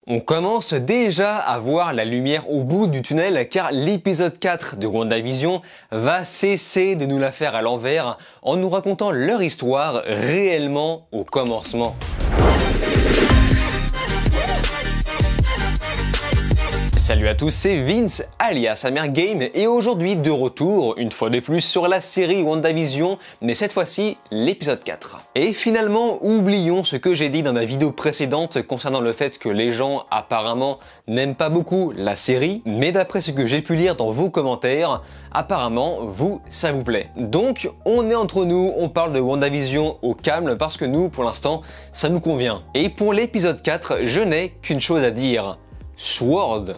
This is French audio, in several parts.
On commence déjà à voir la lumière au bout du tunnel car l'épisode 4 de WandaVision va cesser de nous la faire à l'envers en nous racontant leur histoire réellement au commencement. Salut à tous, c'est Vince alias Amergame et aujourd'hui de retour, une fois de plus, sur la série WandaVision, mais cette fois-ci l'épisode 4. Et finalement, oublions ce que j'ai dit dans ma vidéo précédente concernant le fait que les gens apparemment n'aiment pas beaucoup la série, mais d'après ce que j'ai pu lire dans vos commentaires, apparemment vous, ça vous plaît. Donc on est entre nous, on parle de WandaVision au calme parce que nous, pour l'instant, ça nous convient. Et pour l'épisode 4, je n'ai qu'une chose à dire. Sword.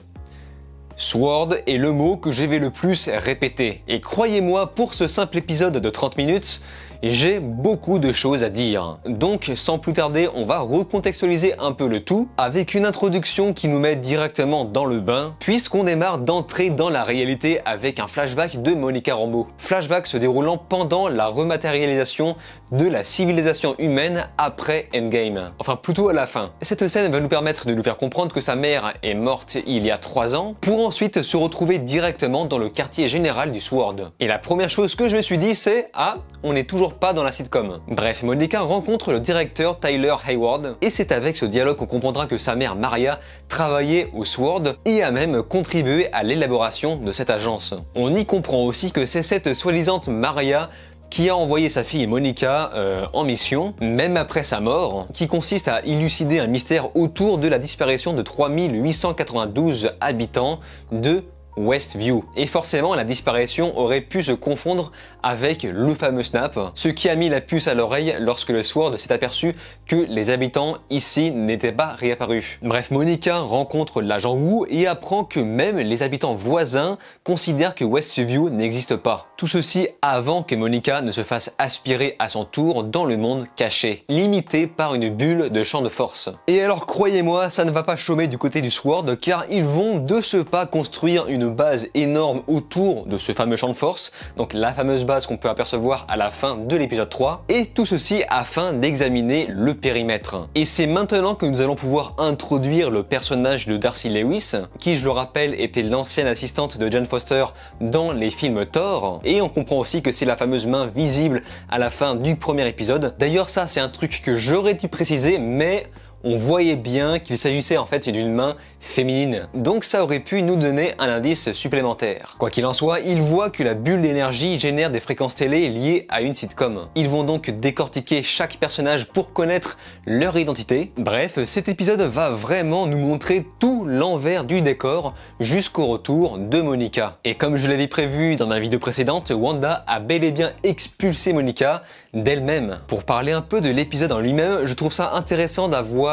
Sword est le mot que je vais le plus répéter. Et croyez-moi, pour ce simple épisode de 30 minutes, j'ai beaucoup de choses à dire. Donc sans plus tarder, on va recontextualiser un peu le tout avec une introduction qui nous met directement dans le bain, puisqu'on démarre d'entrer dans la réalité avec un flashback de Monica Rambeau. Flashback se déroulant pendant la rematérialisation de la civilisation humaine après Endgame. Enfin plutôt à la fin. Cette scène va nous permettre de nous faire comprendre que sa mère est morte il y a 3 ans, pour ensuite se retrouver directement dans le quartier général du SWORD. Et la première chose que je me suis dit c'est « Ah, on est toujours pas dans la sitcom ». Bref, Monica rencontre le directeur Tyler Hayward et c'est avec ce dialogue qu'on comprendra que sa mère Maria travaillait au SWORD et a même contribué à l'élaboration de cette agence. On y comprend aussi que c'est cette soi-disant Maria qui a envoyé sa fille Monica en mission, même après sa mort, qui consiste à élucider un mystère autour de la disparition de 3892 habitants de Westview. Et forcément, la disparition aurait pu se confondre avec le fameux Snap, ce qui a mis la puce à l'oreille lorsque le SWORD s'est aperçu que les habitants ici n'étaient pas réapparus. Bref, Monica rencontre l'agent Wu et apprend que même les habitants voisins considèrent que Westview n'existe pas. Tout ceci avant que Monica ne se fasse aspirer à son tour dans le monde caché, limité par une bulle de champ de force. Et alors croyez-moi, ça ne va pas chômer du côté du SWORD car ils vont de ce pas construire une base énorme autour de ce fameux champ de force, donc la fameuse base qu'on peut apercevoir à la fin de l'épisode 3, et tout ceci afin d'examiner le périmètre. Et c'est maintenant que nous allons pouvoir introduire le personnage de Darcy Lewis, qui je le rappelle était l'ancienne assistante de Jane Foster dans les films Thor, et on comprend aussi que c'est la fameuse main visible à la fin du premier épisode. D'ailleurs ça c'est un truc que j'aurais dû préciser, mais on voyait bien qu'il s'agissait en fait d'une main féminine. Donc ça aurait pu nous donner un indice supplémentaire. Quoi qu'il en soit, ils voient que la bulle d'énergie génère des fréquences télé liées à une sitcom. Ils vont donc décortiquer chaque personnage pour connaître leur identité. Bref, cet épisode va vraiment nous montrer tout l'envers du décor jusqu'au retour de Monica. Et comme je l'avais prévu dans ma vidéo précédente, Wanda a bel et bien expulsé Monica d'elle-même. Pour parler un peu de l'épisode en lui-même, je trouve ça intéressant d'avoir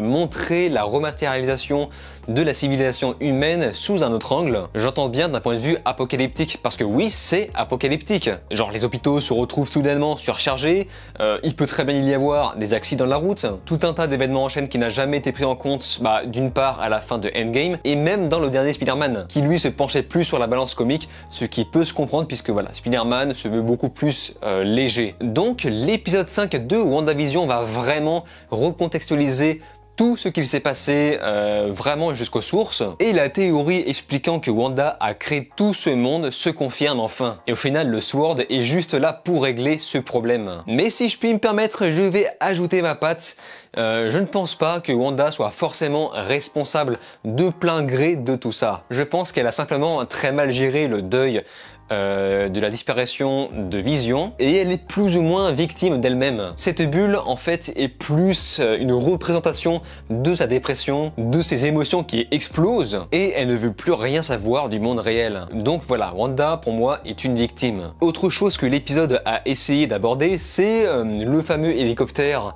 montré la rematérialisation de la civilisation humaine sous un autre angle. J'entends bien d'un point de vue apocalyptique, parce que oui, c'est apocalyptique. Genre les hôpitaux se retrouvent soudainement surchargés, il peut très bien y avoir des accidents de la route, tout un tas d'événements en chaîne qui n'a jamais été pris en compte, d'une part à la fin de Endgame, et même dans le dernier Spider-Man, qui lui se penchait plus sur la balance comique, ce qui peut se comprendre puisque voilà, Spider-Man se veut beaucoup plus léger. Donc l'épisode 5 de WandaVision va vraiment recontextualiser tout ce qu'il s'est passé vraiment jusqu'aux sources, et la théorie expliquant que Wanda a créé tout ce monde se confirme enfin. Et au final, le SWORD est juste là pour régler ce problème. Mais si je puis me permettre, je vais ajouter ma patte. Je ne pense pas que Wanda soit forcément responsable de plein gré de tout ça. Je pense qu'elle a simplement très mal géré le deuil de la disparition de Vision et elle est plus ou moins victime d'elle-même. Cette bulle en fait est plus une représentation de sa dépression, de ses émotions qui explosent et elle ne veut plus rien savoir du monde réel. Donc voilà, Wanda pour moi est une victime. Autre chose que l'épisode a essayé d'aborder, c'est le fameux hélicoptère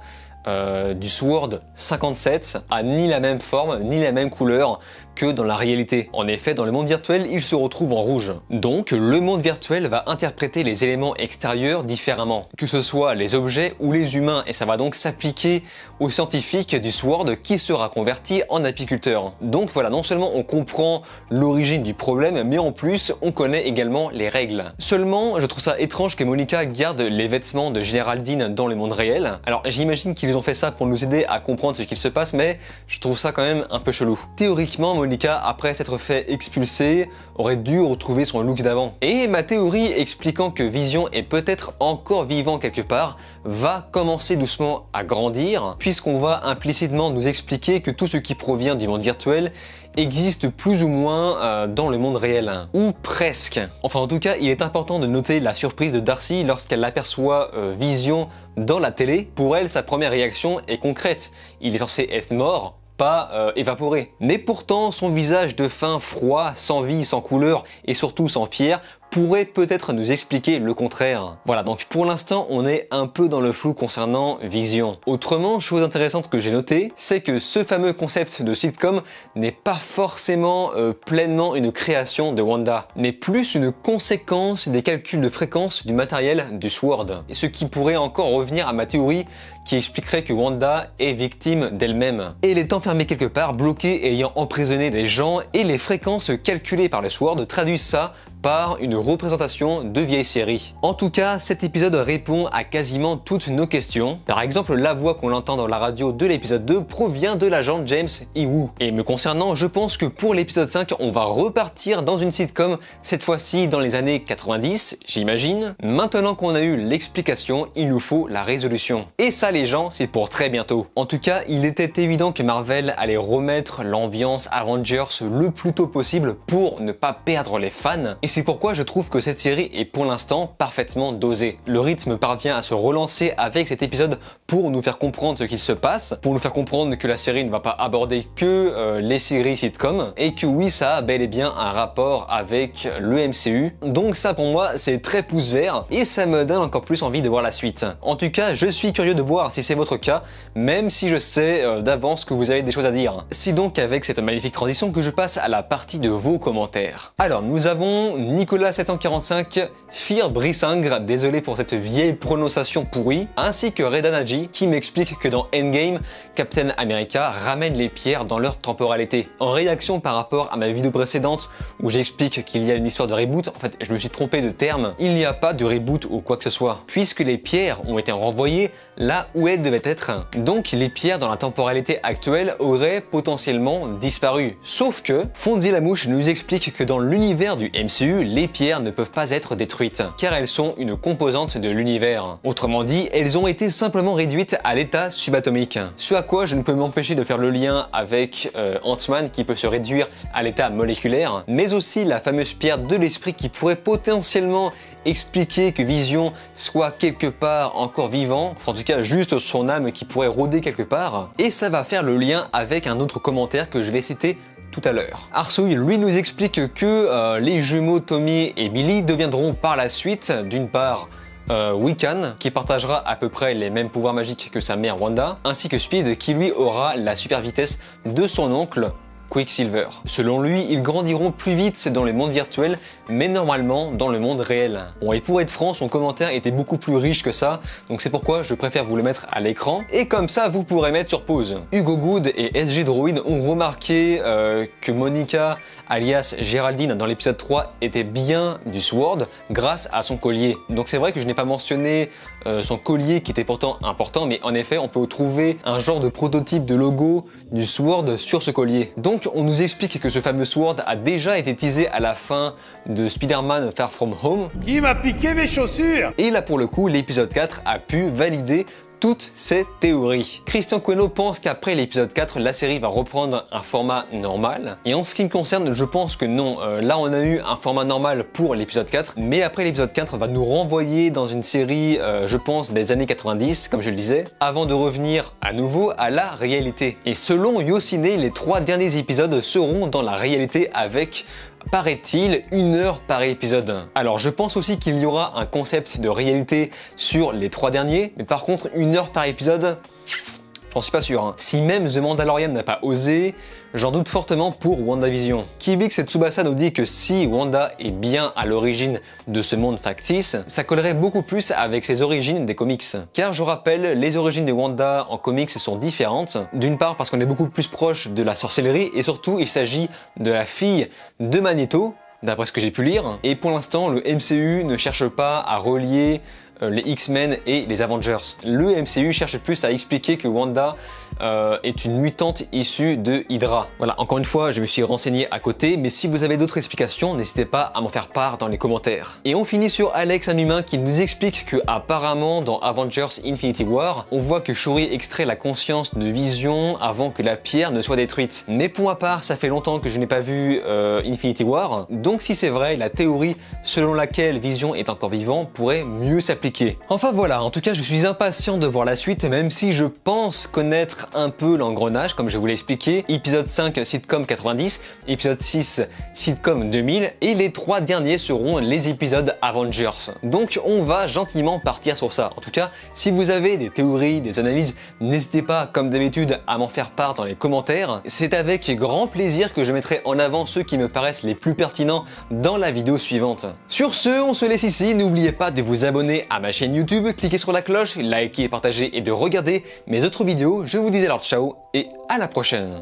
du SWORD 57 a ni la même forme ni la même couleur que dans la réalité. En effet, dans le monde virtuel, il se retrouve en rouge. Donc, le monde virtuel va interpréter les éléments extérieurs différemment, que ce soit les objets ou les humains, et ça va donc s'appliquer aux scientifiques du SWORD qui sera converti en apiculteur. Donc voilà, non seulement on comprend l'origine du problème, mais en plus, on connaît également les règles. Seulement, je trouve ça étrange que Monica garde les vêtements de Géraldine dans le monde réel. Alors, j'imagine qu'ils ont fait ça pour nous aider à comprendre ce qu'il se passe, mais je trouve ça quand même un peu chelou. Théoriquement, Monica, après s'être fait expulser, aurait dû retrouver son look d'avant. Et ma théorie expliquant que Vision est peut-être encore vivant quelque part, va commencer doucement à grandir, puisqu'on va implicitement nous expliquer que tout ce qui provient du monde virtuel existe plus ou moins dans le monde réel, ou presque. Enfin, en tout cas, il est important de noter la surprise de Darcy lorsqu'elle aperçoit Vision dans la télé. Pour elle, sa première réaction est concrète. Il est censé être mort, pas évaporé. Mais pourtant, son visage de fin froid, sans vie, sans couleur et surtout sans pierre, pourrait peut-être nous expliquer le contraire. Voilà, donc pour l'instant, on est un peu dans le flou concernant Vision. Autrement, chose intéressante que j'ai notée, c'est que ce fameux concept de sitcom n'est pas forcément pleinement une création de Wanda, mais plus une conséquence des calculs de fréquence du matériel du SWORD. Et ce qui pourrait encore revenir à ma théorie qui expliquerait que Wanda est victime d'elle-même. Elle est enfermée quelque part, bloquée et ayant emprisonné des gens, et les fréquences calculées par le SWORD traduisent ça par une représentation de vieille série. En tout cas, cet épisode répond à quasiment toutes nos questions. Par exemple, la voix qu'on entend dans la radio de l'épisode 2 provient de l'agent James Iwoo. Et me concernant, je pense que pour l'épisode 5, on va repartir dans une sitcom, cette fois-ci dans les années 90, j'imagine. Maintenant qu'on a eu l'explication, il nous faut la résolution. Et ça les gens, c'est pour très bientôt. En tout cas, il était évident que Marvel allait remettre l'ambiance Avengers le plus tôt possible pour ne pas perdre les fans. Et c'est pourquoi je trouve que cette série est pour l'instant parfaitement dosée. Le rythme parvient à se relancer avec cet épisode pour nous faire comprendre ce qu'il se passe, pour nous faire comprendre que la série ne va pas aborder que les séries sitcoms, et que oui, ça a bel et bien un rapport avec le MCU. Donc ça pour moi, c'est très pouce vert, et ça me donne encore plus envie de voir la suite. En tout cas, je suis curieux de voir si c'est votre cas, même si je sais d'avance que vous avez des choses à dire. C'est donc avec cette magnifique transition que je passe à la partie de vos commentaires. Alors, nous avons Nicolas745, Fir Brissingre, désolé pour cette vieille prononciation pourrie, ainsi que Redanaji qui m'explique que dans Endgame, Captain America ramène les pierres dans leur temporalité. En réaction par rapport à ma vidéo précédente où j'explique qu'il y a une histoire de reboot, en fait je me suis trompé de terme, il n'y a pas de reboot ou quoi que ce soit, puisque les pierres ont été renvoyées là où elles devaient être. Donc les pierres dans la temporalité actuelle auraient potentiellement disparu. Sauf que Fonzie la Mouche nous explique que dans l'univers du MCU, les pierres ne peuvent pas être détruites, car elles sont une composante de l'univers. Autrement dit, elles ont été simplement réduites à l'état subatomique. Ce à quoi je ne peux m'empêcher de faire le lien avec Ant-Man qui peut se réduire à l'état moléculaire, mais aussi la fameuse pierre de l'esprit qui pourrait potentiellement expliquer que Vision soit quelque part encore vivant, enfin en tout cas juste son âme qui pourrait rôder quelque part, et ça va faire le lien avec un autre commentaire que je vais citer tout à l'heure. Arsouille, lui, nous explique que les jumeaux Tommy et Billy deviendront par la suite, d'une part, Wiccan, qui partagera à peu près les mêmes pouvoirs magiques que sa mère Wanda, ainsi que Speed, qui lui aura la super vitesse de son oncle Quicksilver. Selon lui, ils grandiront plus vite dans le monde virtuel, mais normalement dans le monde réel. Bon, et pour être franc, son commentaire était beaucoup plus riche que ça, donc c'est pourquoi je préfère vous le mettre à l'écran, et comme ça vous pourrez mettre sur pause. Hugo Good et SG Droid ont remarqué que Monica, alias Géraldine, dans l'épisode 3, était bien du SWORD grâce à son collier. Donc c'est vrai que je n'ai pas mentionné son collier qui était pourtant important, mais en effet on peut trouver un genre de prototype de logo du SWORD sur ce collier. Donc on nous explique que ce fameux SWORD a déjà été teasé à la fin de Spider-Man Far From Home. Qui m'a piqué mes chaussures? Et là pour le coup, l'épisode 4 a pu valider toutes ces théories. Christian Coeno pense qu'après l'épisode 4, la série va reprendre un format normal. Et en ce qui me concerne, je pense que non. Là, on a eu un format normal pour l'épisode 4, mais après l'épisode 4 va nous renvoyer dans une série, je pense, des années 90, comme je le disais, avant de revenir à nouveau à la réalité. Et selon YoCiné, les 3 derniers épisodes seront dans la réalité avec, paraît-il, 1 heure par épisode. Alors je pense aussi qu'il y aura un concept de réalité sur les 3 derniers, mais par contre 1 heure par épisode, J'en suis pas sûr. Hein. Si même The Mandalorian n'a pas osé, j'en doute fortement pour WandaVision. Kibix et Tsubasa nous dit que si Wanda est bien à l'origine de ce monde factice, ça collerait beaucoup plus avec ses origines des comics. Car je rappelle, les origines de Wanda en comics sont différentes. D'une part parce qu'on est beaucoup plus proche de la sorcellerie et surtout il s'agit de la fille de Magneto, d'après ce que j'ai pu lire. Et pour l'instant, le MCU ne cherche pas à relier les X-Men et les Avengers. Le MCU cherche plus à expliquer que Wanda est une mutante issue de Hydra. Voilà, encore une fois, je me suis renseigné à côté, mais si vous avez d'autres explications, n'hésitez pas à m'en faire part dans les commentaires. Et on finit sur Alex, un humain, qui nous explique que apparemment dans Avengers Infinity War, on voit que Shuri extrait la conscience de Vision avant que la pierre ne soit détruite. Mais pour ma part, ça fait longtemps que je n'ai pas vu Infinity War, donc si c'est vrai, la théorie selon laquelle Vision est encore vivant pourrait mieux s'appliquer. Enfin voilà, en tout cas je suis impatient de voir la suite, même si je pense connaître un peu l'engrenage, comme je vous l'ai expliqué. Épisode 5, sitcom 90, épisode 6, sitcom 2000, et les 3 derniers seront les épisodes Avengers. Donc on va gentiment partir sur ça. En tout cas, si vous avez des théories, des analyses, n'hésitez pas, comme d'habitude, à m'en faire part dans les commentaires. C'est avec grand plaisir que je mettrai en avant ceux qui me paraissent les plus pertinents dans la vidéo suivante. Sur ce, on se laisse ici. N'oubliez pas de vous abonner à ma chaîne YouTube, cliquez sur la cloche, likez, partagez et de regarder mes autres vidéos. Je vous dis alors ciao et à la prochaine.